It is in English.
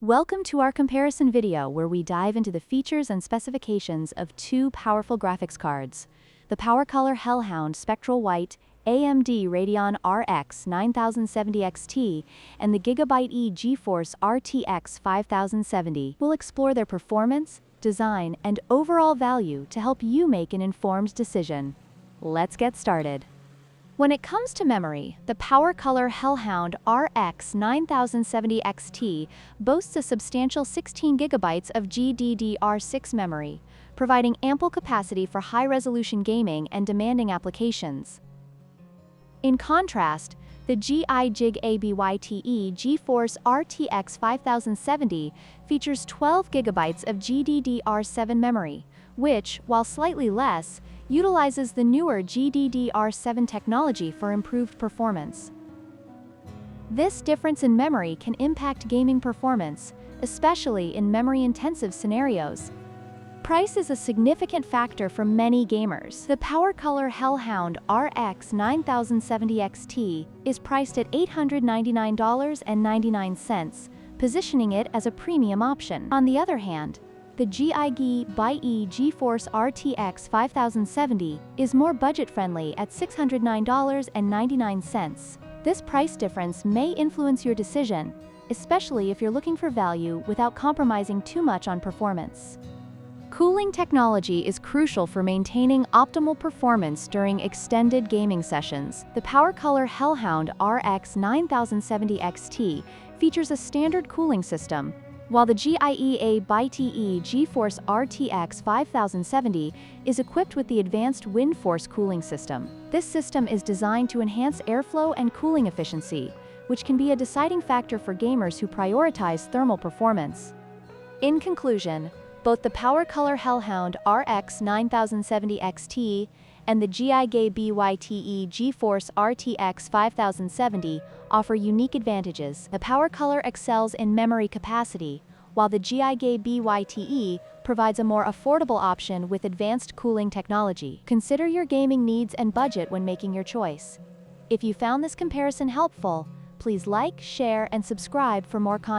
Welcome to our comparison video where we dive into the features and specifications of two powerful graphics cards, the PowerColor Hellhound Spectral White AMD Radeon RX 9070 XT and the GIGABYTE GeForce RTX 5070. We'll explore their performance, design, and overall value to help you make an informed decision. Let's get started. When it comes to memory, the PowerColor Hellhound RX 9070 XT boasts a substantial 16 GB of GDDR6 memory, providing ample capacity for high-resolution gaming and demanding applications. In contrast, the GIGABYTE GeForce RTX 5070 features 12 GB of GDDR7 memory, which, while slightly less, utilizes the newer GDDR7 technology for improved performance. This difference in memory can impact gaming performance, especially in memory-intensive scenarios. Price is a significant factor for many gamers. The PowerColor Hellhound RX 9070 XT is priced at $899.99, positioning it as a premium option. On the other hand, the GIGABYTE GeForce RTX 5070 is more budget-friendly at $609.99. This price difference may influence your decision, especially if you're looking for value without compromising too much on performance. Cooling technology is crucial for maintaining optimal performance during extended gaming sessions. The PowerColor Hellhound RX 9070 XT features a standard cooling system, while the GIGABYTE GeForce RTX 5070 is equipped with the advanced WindForce cooling system. This system is designed to enhance airflow and cooling efficiency, which can be a deciding factor for gamers who prioritize thermal performance. In conclusion, both the PowerColor Hellhound RX 9070 XT and the GIGABYTE GeForce RTX 5070 offer unique advantages. The PowerColor excels in memory capacity, while the GIGABYTE provides a more affordable option with advanced cooling technology. Consider your gaming needs and budget when making your choice. If you found this comparison helpful, please like, share, and subscribe for more content.